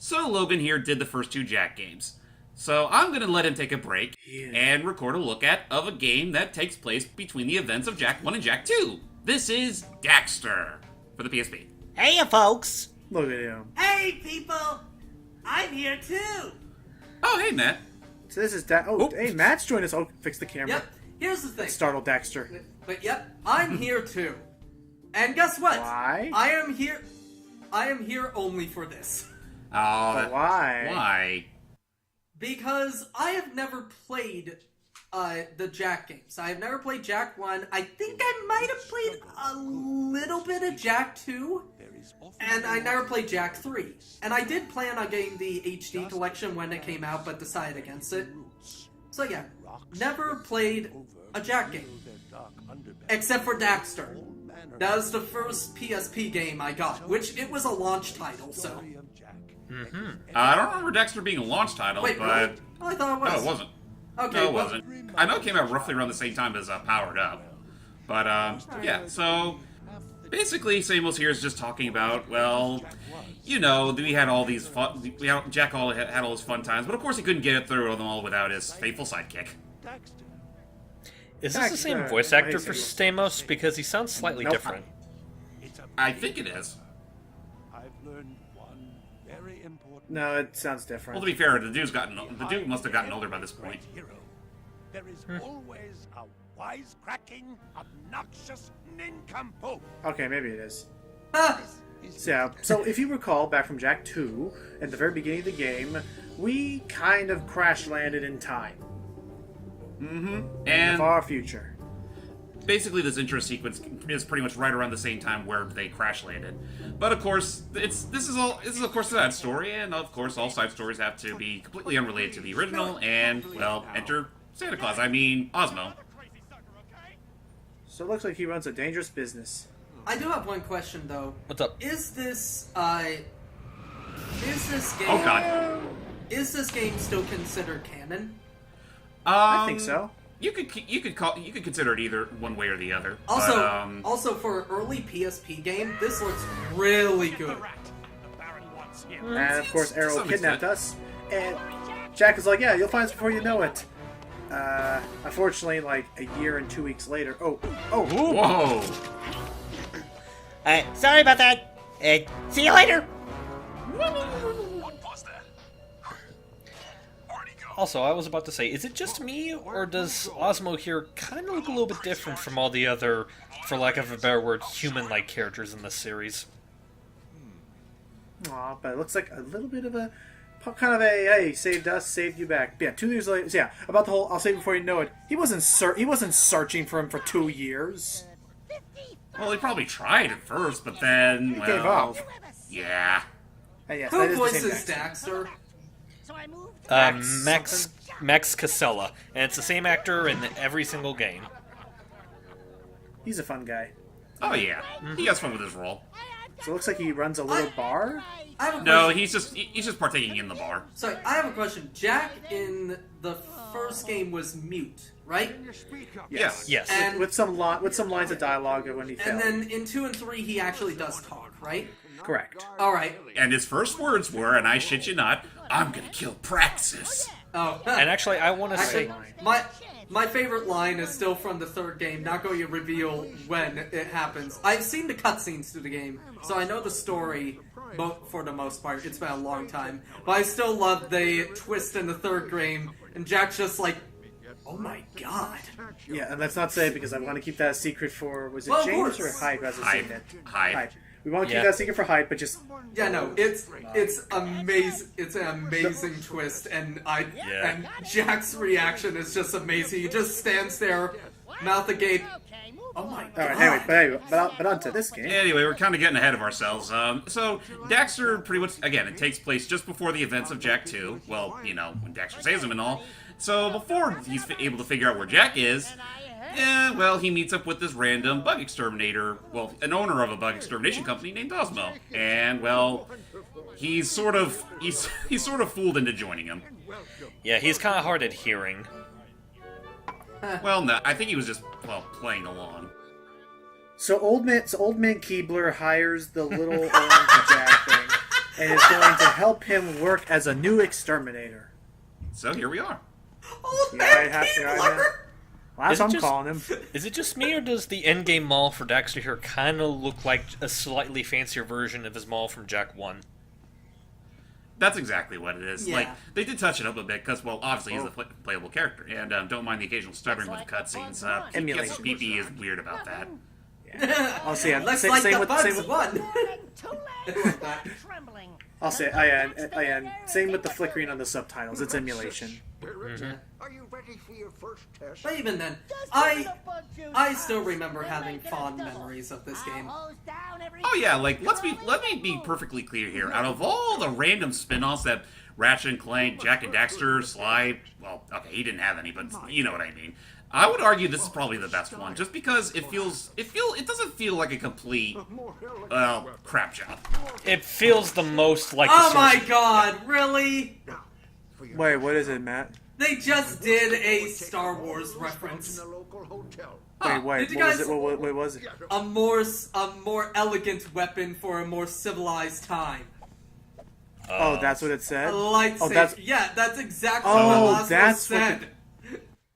So Logan here did the first 2 Jack games. So I'm going to let him take a break and record a look of a game that takes place between the events of Jack 1 and Jack 2. This is Daxter for the PSP. Hey, folks! Look at him. Hey, people! I'm here too! Oh, hey, Matt. So this is hey, Matt's joined us. Oh, fix the camera. Yep, here's the thing. Startled Daxter. But yep, I'm here too. And guess what? Why? I am here only for this. Oh, But why? Why? Because I have never played the Jack games. I have never played Jack 1. I think I might have played a little bit of Jack 2. And I never played Jack 3. And I did plan on getting the HD collection when it came out, but decided against it. So yeah, never played a Jack game. Except for Daxter. That was the first PSP game I got, which it was a launch title, so... I don't remember Daxter being a launch title, Wait, but... really? Oh, I thought it was. No, it wasn't. Okay, No, it well, wasn't. I know it came out roughly around the same time as Powered Up. But, yeah, so... Basically, Samuel's here is just talking about, well... You know, we had all these fun... Jack had all his fun times, but of course he couldn't get it through them all without his faithful sidekick. Is this the same voice actor for Stamos? Because he sounds slightly different. I think it is. No, it sounds different. Well, to be fair, the dude must have gotten older by this point. There is always a wisecracking, obnoxious nincompoop. Okay, maybe it is. Ah, So if you recall back from Jack 2, at the very beginning of the game, we kind of crash-landed in time. In the And far future. basically this intro sequence is pretty much right around the same time where they crash landed. But of course, this is of course a side story, and of course all side stories have to be completely unrelated to the original, and, well, enter Santa Claus, Osmo. So it looks like he runs a dangerous business. I do have one question, though. What's up? Is this game... Oh god. Is this game still considered canon? I think so. You could consider it either one way or the other. Also, but, also for an early PSP game, this looks really good. And of course, Arrow some kidnapped extent. us, and Jack is like, "Yeah, you'll find us before you know it." Unfortunately, like a year and 2 weeks later. Oh! whoa. Sorry about that. See you later. Also, I was about to say, is it just me, or does Osmo here kind of look a little bit different from all the other, for lack of a better word, human-like characters in this series? Aw, but it looks like a little bit of a kind of a hey, saved us, saved you back. Yeah, 2 years later. Yeah, about the whole I'll save you before you know it. He wasn't searching for him for 2 years. Well, they probably tried at first, but then, well... Gave up. Yeah. Yes, that Who is the same voices Daxter. Daxter? Max Casella, and it's the same actor in every single game. He's a fun guy. Oh yeah. He has fun with his role. So it looks like he runs a little bar. I have a No, question. he's just partaking in the bar. Sorry, I have a question. Jack in the first game was mute, right? Yes. Yes. And With some lines of dialogue when he fell. and then in 2 and 3 he actually does talk, right? Correct. All right. And his first words were, and I shit you not, "I'm gonna kill Praxis." Oh. And actually, I want to say... Actually, my favorite line is still from the third game. Not going to reveal when it happens. I've seen the cutscenes to the game, so I know the story for the most part. It's been a long time, but I still love the twist in the third game, and Jack's just like, "Oh my god!" Yeah, and let's not say it because I want to keep that a secret for was it Well, of James course. or Hyde who hasn't seen it? Hyde. We want to keep Yeah. that secret for Hyde, but just Yeah, no, it's amazing. It's an amazing twist, and and Jack's reaction is just amazing. He just stands there, mouth agape. Oh my god! all right. Anyway, but onto this game. Anyway, we're kind of getting ahead of ourselves. So Daxter pretty much, again, it takes place just before the events of Jack 2. Well, you know, when Daxter saves him and all. So before he's able to figure out where Jack is, well, he meets up with this random bug exterminator, well, an owner of a bug extermination company named Osmo. And, well, he's sort of fooled into joining him. Yeah, he's kind of hard at hearing. Well, no, I think he was just, well, playing along. So old man Keebler hires the little orange Jack thing and is going to help him work as a new exterminator. So here we are. Old Yeah, I man have to. Keebler! Well, that's Is it what I'm just- calling him. Is it just me, or does the endgame mall for Daxter here kind of look like a slightly fancier version of his mall from Jak 1? That's exactly what it is. Yeah. Like, they did touch it up a bit, because, well, obviously he's a playable character, and don't mind the occasional stuttering with the cutscenes. Emulation. PP is weird about that. I'll say Looks same, like same the with bugs same with, won. I'll say same with the flickering on the subtitles. It's emulation. Are you ready for your first test? But even then, I still remember having fond memories of this game. Oh yeah, like let me be perfectly clear here. Out of all the random spin-offs that Ratchet and Clank, Jack and Daxter, Sly, well, okay, he didn't have any, but you know what I mean. I would argue this is probably the best one, just because it doesn't feel like a complete, well, crap job. It feels the most like Oh the my source. god, really? Wait, what is it, Matt? They just did a Star Wars reference. In a local hotel. Wait, Did you what was guys- it? What was it? A more elegant weapon for a more civilized time. Oh, that's what it A said. lightsaber. Oh, that's that's exactly Oh, what Osmo that's what said.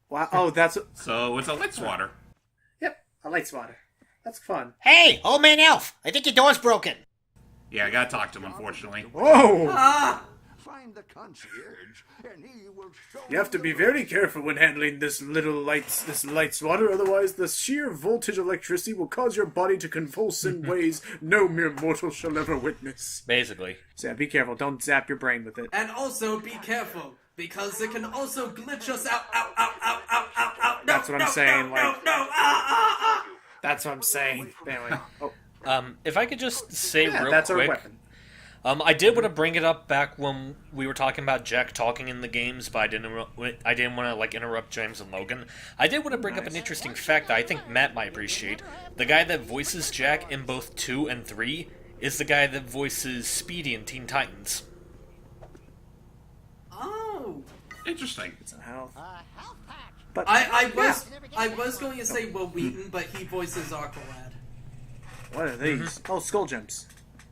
wow. Oh, that's So it's a light swatter. yep. A light swatter. That's fun. Hey, old man Elf, I think your door's broken. Yeah, I gotta talk to him, unfortunately. Whoa! Ah! Find the concierge, and he will show You have to be very careful when handling this light swatter, otherwise the sheer voltage of electricity will cause your body to convulse in ways no mere mortal shall ever witness. Basically. So yeah, be careful. Don't zap your brain with it. And also be careful, because it can also glitch us out. Ow, ow, ow, ow, ow, ow. No, That's what I'm no, saying, No, like- no, ah. That's what I'm saying. Anyway. Oh, If I could just say yeah, real that's quick, our weapon. I did want to bring it up back when we were talking about Jack talking in the games, but I didn't want to like interrupt James and Logan. I did want to bring up an interesting fact that I think Matt might appreciate. The guy that voices Jack in both 2 and 3 is the guy that voices Speedy in Teen Titans. Oh. Interesting. Some health. But I was going to say Will Wheaton, but he voices Aqualad. what are these? Oh, skull gems.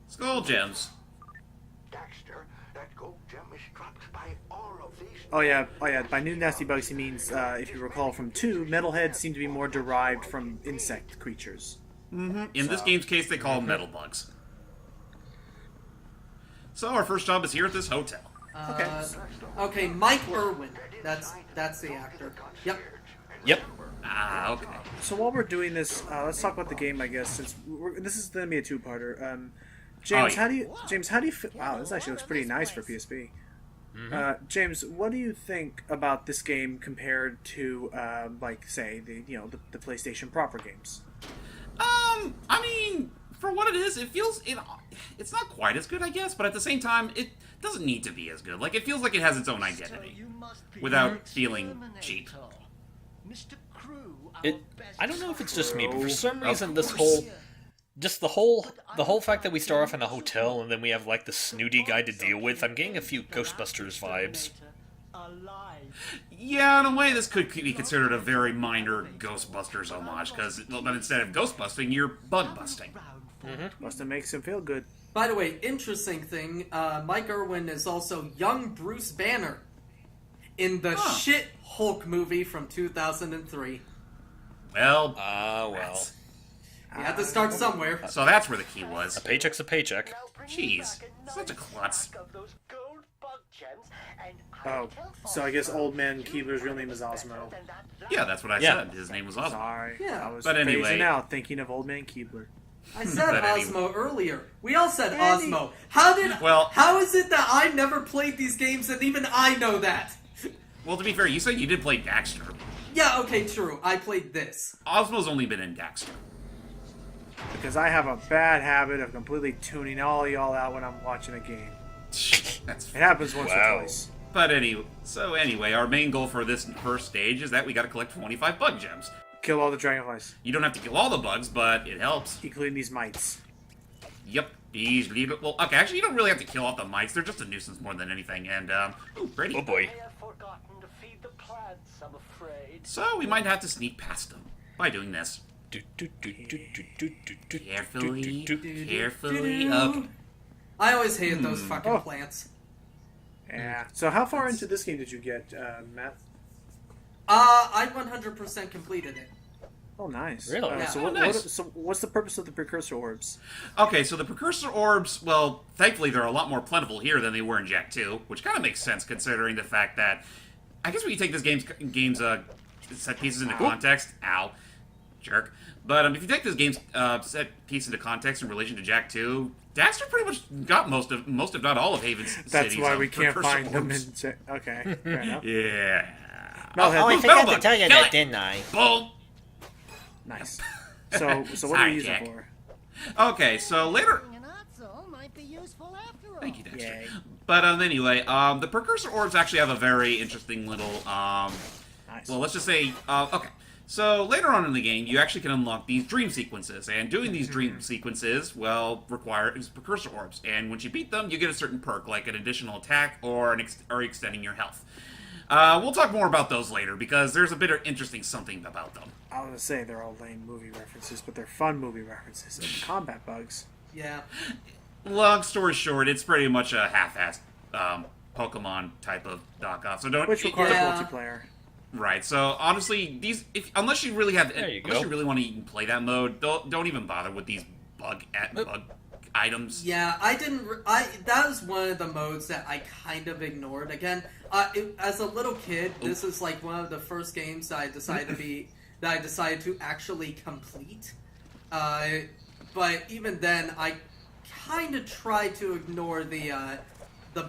Skull gems. Daxter, that gold gem is dropped by all of these. Oh yeah. By new nasty bugs, he means, if you recall from 2, metalheads seem to be more derived from insect creatures. In this game's case, they call them metal bugs. So our first job is here at this hotel. Okay, Mike Irwin. That's the actor. Yep. Yep. Ah, okay. So while we're doing this, let's talk about the game, I guess. Since this is going to be a two-parter. James, yeah. how do you? Wow, this actually looks pretty nice for PSP. James, what do you think about this game compared to, like, say, the PlayStation proper games? I mean, for what it is, it's not quite as good, I guess, but at the same time, it doesn't need to be as good. Like, it feels like it has its own identity, without feeling cheap. I don't know if it's just me, but for some reason this whole the whole fact that we start off in a hotel and then we have like the snooty guy to deal with, I'm getting a few Ghostbusters vibes. Yeah, in a way, this could be considered a very minor Ghostbusters homage, but instead of ghost busting, you're bug busting. Must have makes him feel good. By the way, interesting thing, Mike Irwin is also young Bruce Banner in the shit Hulk movie from 2003. Well, well. You had to start somewhere. so that's where the key was. A paycheck's a paycheck. Jeez, such a klutz. Oh, so I guess Old Man Keebler's real name is Osmo. Yeah, that's what I Yeah. said. His name was Osmo. Sorry, Yeah. I was But anyway. phasing out, thinking of Old Man Keebler. I said But any- Osmo earlier. We all said Andy. Osmo. Well- How is it that I never played these games and even I know that? Well, to be fair, you said you did play Daxter. Yeah, okay, true. I played this. Osmo's only been in Daxter. Because I have a bad habit of completely tuning all y'all out when I'm watching a game. That's It happens once Wow. or twice. But anyway, our main goal for this first stage is that we gotta collect 25 bug gems. Kill all the dragonflies, You don't have to kill all the bugs, but it helps. including these mites. Yep. Well, okay, actually, you don't really have to kill off the mites. They're just a nuisance more than anything. And, ooh, Brady. Oh boy. So we might have to sneak past them by doing this. Carefully. Okay. I always hated those Hmm. fucking Oh. plants. Yeah. So how far into this game did you get, Matt? I 100% completed it. Oh, nice. Really? Yeah. So, Oh, what, nice. so what's the purpose of the precursor orbs? Okay, so the precursor orbs, well, thankfully they're a lot more plentiful here than they were in Jak 2, which kind of makes sense considering the fact that, I guess when you take this game's set pieces into context, ow, jerk. But if you take this game's set piece into context in relation to Jak 2, Daxter pretty much got most if not all of Haven's That's cities. why we can't precursor find them orbs. in... Okay, fair enough. Yeah. No, Oh, I Metal forgot to Bug, tell you kill that, it. didn't I? Boom. Nice. So what are Sorry, we using Jack. for? Okay, so later... An Otzo might be useful after all. Thank you, Daxter. Yay. But anyway, the precursor orbs actually have a very interesting little Nice. well, let's just say okay. So later on in the game, you actually can unlock these dream sequences, and doing these dream sequences, well, requires precursor orbs. And once you beat them, you get a certain perk, like an additional attack or extending your health. We'll talk more about those later because there's a bit of interesting something about them. I was gonna say they're all lame movie references, but they're fun movie references and combat bugs. Yeah. Long story short, it's pretty much a half-assed Pokemon type of knockoff. So don't Which requires Yeah. multiplayer. Right. So honestly, unless you really There you unless go. you really want to even play that mode, don't even bother with these bug items. Yeah, I didn't. That was one of the modes that I kind of ignored. Again, as a little kid, this is like one of the first games that I decided to actually complete. But even then, I kind of tried to ignore the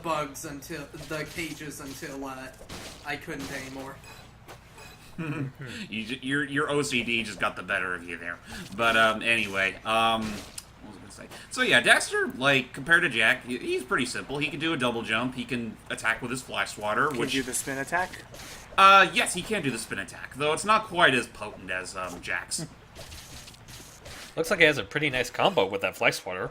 bugs until the cages until I couldn't anymore. Your OCD just got the better of you there. But anyway, what was I gonna say? So yeah, Daxter, like compared to Jak, he's pretty simple. He can do a double jump. He can attack with his fly swatter, Can which do the spin attack? yes, he can do the spin attack, though it's not quite as potent as Jak's. Looks like he has a pretty nice combo with that flex water.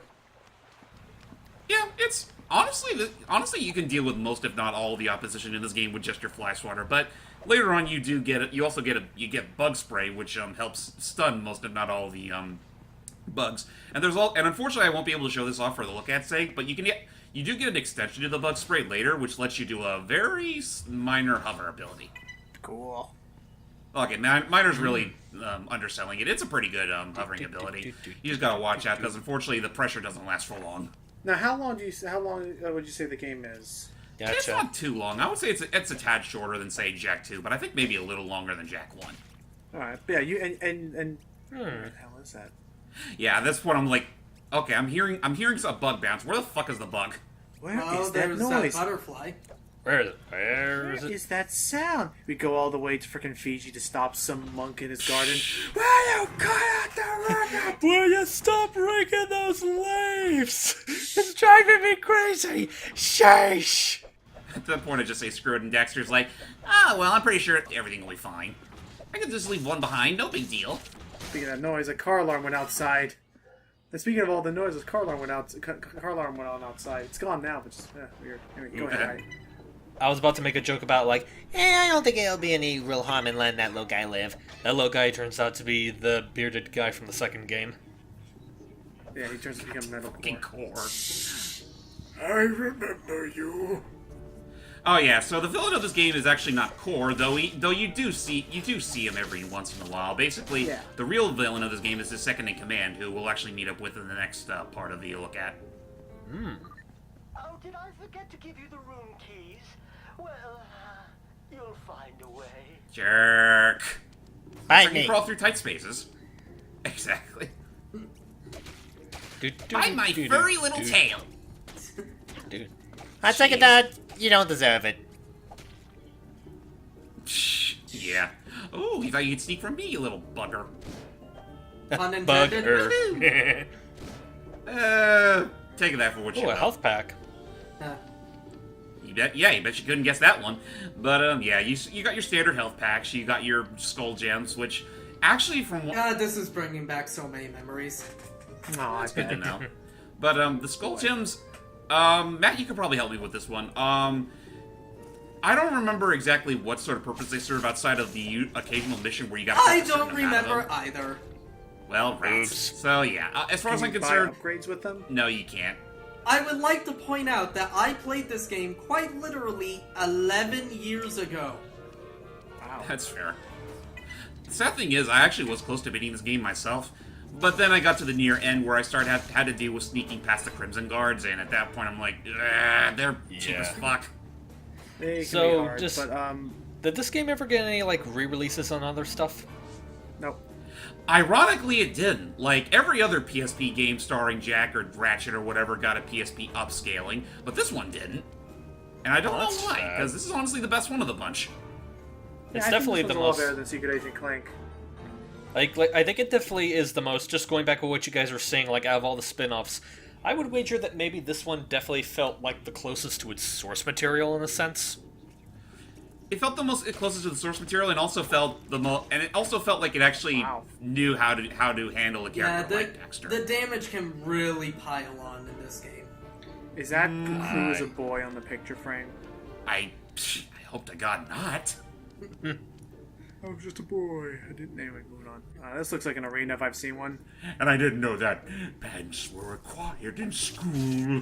Yeah, it's honestly you can deal with most, if not all, of the opposition in this game with just your fly swatter. But later on, you also get bug spray, which helps stun most, if not all, of the bugs. And unfortunately, I won't be able to show this off for the look at sake. But you do get an extension to the bug spray later, which lets you do a very minor hover ability. Cool. Okay, Miner's really underselling it. It's a pretty good hovering ability. You just gotta watch out because unfortunately the pressure doesn't last for long. Now, how long would you say the game is? It's Gotcha. not too long. I would say it's a tad shorter than say Jak 2, but I think maybe a little longer than Jak 1. All right. Yeah. You and what the hell is that? Yeah, that's what I'm like. Okay, I'm hearing a bug bounce. Where the fuck is the bug? Where Oh, is that there's noise? that butterfly. Where is it? Where Where is it? is that sound? We go all the way to frickin' Fiji to stop some monk in his garden. Will you stop breaking those leaves? It's driving me crazy. Sheesh. At that point, I just say screw it, and Daxter's like, well, I'm pretty sure everything will be fine. I can just leave one behind, no big deal. Speaking of that noise, a car alarm went outside. And speaking of all the noises, car alarm went on outside. It's gone now, but just weird. Anyway, go ahead. Right. I was about to make a joke about like, I don't think it'll be any real harm in letting that little guy live. that little guy turns out to be the bearded guy from the second game. Yeah, he turns to become metal Fucking core. core. I remember you. Oh yeah, so the villain of this game is actually not Core, though you do see him every once in a while. Basically, Yeah. the real villain of this game is his second in command, who we'll actually meet up with in the next part of the look at. Oh, did I forget to give you the room keys? Well, you'll find a way. Jerk. Bite I can me. crawl through tight spaces. Exactly. By my furry little tail. Dude. On second thought, you don't deserve it. Yeah. Oh, you thought you could sneak from me, you little bugger. Pun intended. Bugger. Take that for what you Oh, a will. health pack. You bet you couldn't guess that one. But, yeah, you got your standard health packs, you got your skull gems, which actually from what... God, this is bringing back so many memories. Oh, I That's good to bet. know. But, the skull gems... Matt, you could probably help me with this one. I don't remember exactly what sort of purpose they serve outside of the occasional mission where you got. I don't remember either. Well, rats. Oops. So yeah, as far as Can I'm you buy concerned, upgrades with them? no, you can't. I would like to point out that I played this game quite literally 11 years ago. Wow. That's fair. The sad thing is, I actually was close to beating this game myself, but then I got to the near end where I had to deal with sneaking past the Crimson Guards, and at that point I'm like, they're cheap as fuck. They can So, be hard, just- but Did this game ever get any, like, re-releases on other stuff? nope. Ironically, it didn't. Like, every other PSP game starring Jack or Ratchet or whatever got a PSP upscaling, but this one didn't. And I don't know that's why, sad. because this is honestly the best one of the bunch. It's I definitely think this the one's most... a lot better than Secret Agent Clank. Like, I think it definitely is the most, just going back to what you guys were saying, like, out of all the spin-offs, I would wager that maybe this one definitely felt like the closest to its source material in a sense. It felt the most closest to the source material, and also felt the most, and it also felt like it actually knew how to handle a Yeah, character like Daxter. the damage can really pile on in this game. Is that Crew as a boy on the picture frame? I hope to God not. I was just a boy. I didn't. Anyway, moving on. This looks like an arena if I've seen one. And I didn't know that pants were required in school.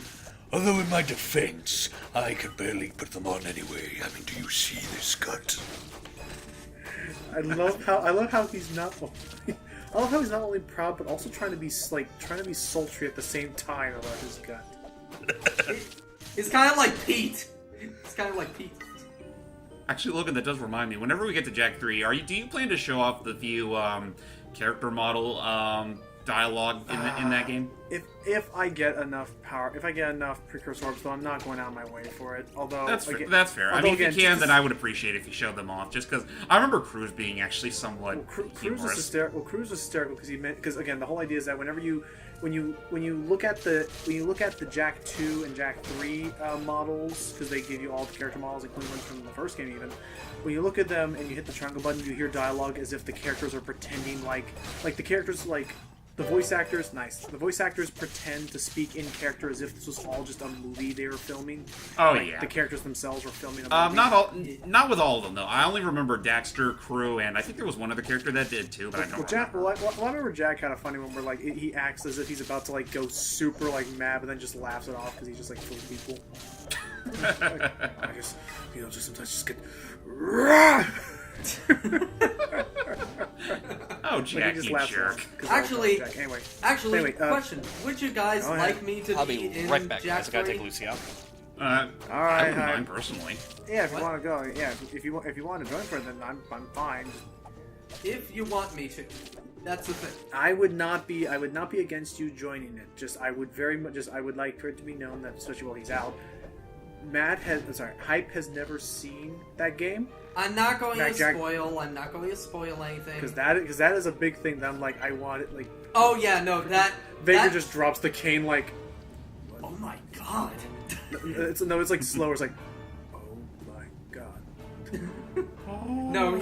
Although in my defense, I could barely put them on anyway. I mean, do you see this cut? I love how he's not. I love how he's not only proud but also trying to be sultry at the same time about his gut. He's kind of like Pete. He's kind of like Pete. Actually, Logan, that does remind me. Whenever we get to Jack 3, do you plan to show off the few character model dialogue in that game? If I get enough power, if I get enough precursor orbs, though, I'm not going out of my way for it. Although That's fair. again, That's fair. I although mean, again, if you can, just- then I would appreciate it if you showed them off. Just because I remember Cruz being actually somewhat Cruz is humorous. hysterical. Cruz is hysterical because again, the whole idea is that when you look at the Jack 2 and Jack 3 models, because they give you all the character models, including ones from the first game even. When you look at them and you hit the triangle button, you hear dialogue as if the characters are pretending like the characters the voice actors. Nice. The voice actors pretend to speak in character as if this was all just a movie they were filming. Oh Like, yeah. the characters themselves were filming a movie. Not with all of them though. I only remember Daxter, Crew, and I think there was one other character that did too, but I don't remember. I remember Jack had a funny one where he acts as if he's about to go super mad, but then just laughs it off because he's just full of people. I just just sometimes just get. Oh, Jack, he just you laughs it jerk. off 'cause Actually- Jack. Anyway, Question: would you guys go ahead. like me to I'll be be in right back, Jack guys. I gotta 3? take Lucy out. All I right, wouldn't mind personally. yeah, if you What? want to go, yeah, if you want to join for it, then I'm fine. If you want me to, that's the thing. I would not be against you joining it. I would like for it to be known that, especially while he's out, Hype has never seen that game. I'm not going to Jack- spoil. I'm not going to spoil anything. Because that is a big thing that I'm I want it Oh yeah, no, that Vega that- just drops the cane Oh my god. it's slower. It's like, oh my god. No,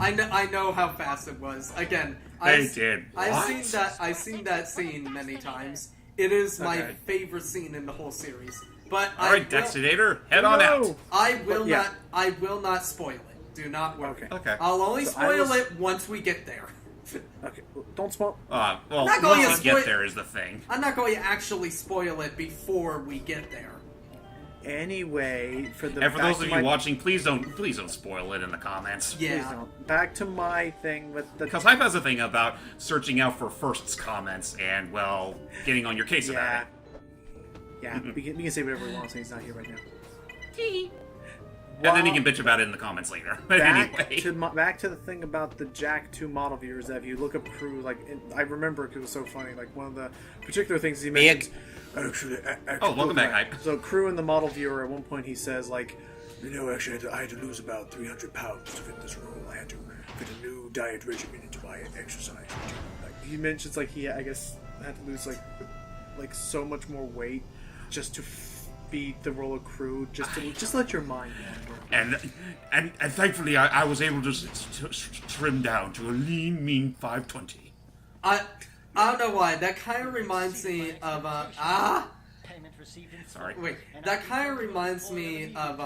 I know how fast it was. Again, They did. I've What? seen that scene many times. It is my Okay. favorite scene in the whole series. But All right, Dexinator, head on out. I will But, yeah. not. I will not spoil it. Do not worry. Okay. Okay. I'll only So I spoil was- it once we get there. Okay, don't spoil. Well, Not going once to we get spoil- there is the thing. I'm not going to actually spoil it before we get there. Anyway, for And for those of you watching, please don't spoil it in the comments. please Yeah. don't. Back to my thing with the Because Hype has a thing about searching out for firsts comments and, well, getting on your case yeah, about it. yeah. we can say whatever we want since he's not here right now. And then you can bitch about it in the comments later. But anyway. Back to the thing about the Jack 2 model viewers. That if you look up Crew, I remember it was so funny. One of the particular things he mentions. Actually, Oh, welcome back, Hype. So Crew in the model viewer, at one point he says actually, I had to lose about 300 pounds to fit this role. I had to fit a new diet regimen into my exercise routine. He mentions he, I guess, had to lose so much more weight just to beat the role of Crew. Just let your mind wander. And thankfully, I was able to trim down to a lean, mean 520. I don't know why. That kind of reminds me of Sorry. Wait, that kind of reminds me of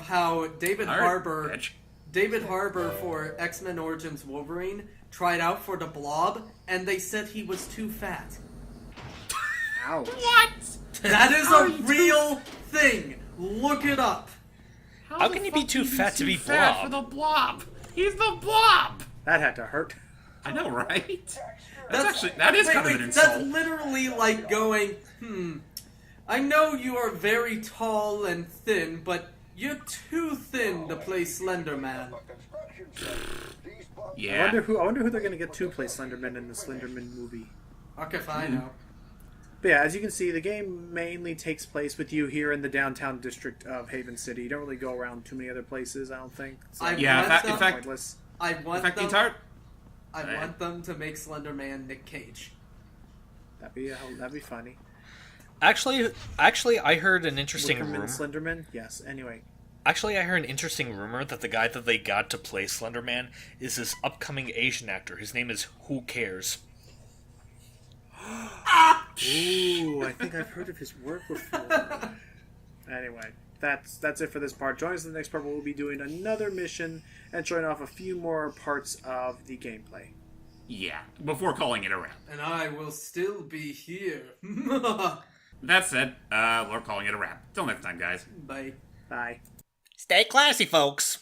how David Harbour for X-Men Origins Wolverine tried out for the Blob, and they said he was too fat. Ouch. What? That is a real thing. Look it up. How can you be too fat to be fat Blob? for the Blob? He's the Blob. That had to hurt. I know, right? That is kind of an That's insult. literally like going, I know you are very tall and thin, but you're too thin to play Slender Man. Yeah. I wonder who they're gonna get to play Slenderman in the Slenderman movie. Okay, fine now. But yeah, as you can see, the game mainly takes place with you here in the downtown district of Haven City. You don't really go around too many other places, I don't think. So Yeah, it's in fact, pointless. I want the them. entire... I want them to make Slender Man Nick Cage. That'd be funny. Actually, I heard an interesting Wickerman rumor. Slenderman? Yes. Anyway. Actually, I heard an interesting rumor that the guy that they got to play Slender Man is this upcoming Asian actor. His name is Who Cares. Ooh, I think I've heard of his work before. Anyway, that's it for this part. Join us in the next part where we'll be doing another mission and showing off a few more parts of the gameplay. Yeah, before calling it a wrap. And I will still be here. That said, we're calling it a wrap. Till next time, guys. Bye. Bye. Stay classy, folks.